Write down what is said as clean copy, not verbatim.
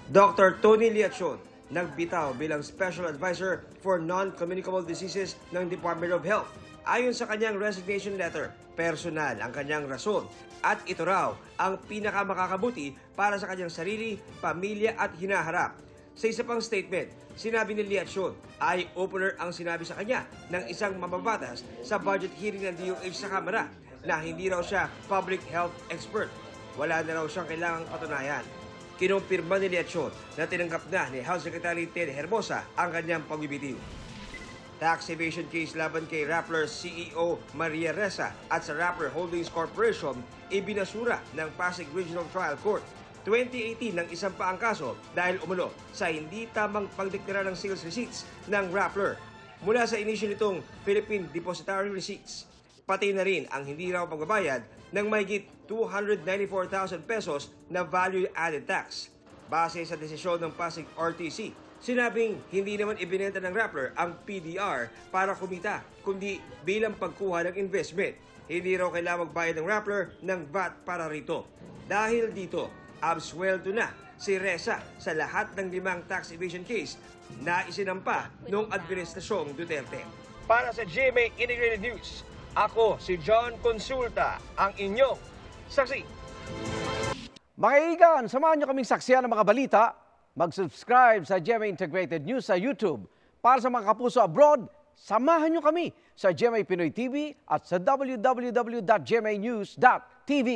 Dr. Tony Liachon, nagbitaw bilang Special Advisor for Non-Communicable Diseases ng Department of Health. Ayon sa kanyang resignation letter, personal ang kanyang rason at ito raw ang pinakamakakabuti para sa kanyang sarili, pamilya at hinaharap. Sa isa pang statement, sinabi ni Liachon, eye-opener ang sinabi sa kanya ng isang mambabatas sa budget hearing ng DOH sa Kamara na hindi raw siya public health expert. Wala na raw siyang kailangang patunayan. Kinumpirma ni Liachon na tinanggap na ni House Secretary Ted Herbosa ang kanyang pagbibitiw. Tax evasion case laban kay Rappler CEO Maria Ressa at sa Rappler Holdings Corporation ibinasura ng Pasig Regional Trial Court. 2018 ng isang pa ang kaso dahil umulo sa hindi tamang pagdiktara ng sales receipts ng Rappler mula sa inisyo nitong Philippine Depositary Receipts. Pati na rin ang hindi raw pagbabayad ng mahigit 294,000 pesos na value-added tax. Base sa desisyon ng Pasig RTC, sinabing hindi naman ibinenta ng Rappler ang PDR para kumita, kundi bilang pagkuha ng investment. Hindi raw kailangang magbayad ng Rappler ng VAT para rito. Dahil dito, absueldo na si Ressa sa lahat ng 5 tax evasion case na isinampa noong Administrasyong Duterte. Para sa GMA Integrated News, ako si John Consulta, ang inyong saksi. Mga kaibigan, samahan niyo kaming saksiyan ng mga balita. Mag-subscribe sa GMA Integrated News sa YouTube. Para sa mga kapuso abroad, samahan niyo kami sa GMA Pinoy TV at sa www.gmanews.tv.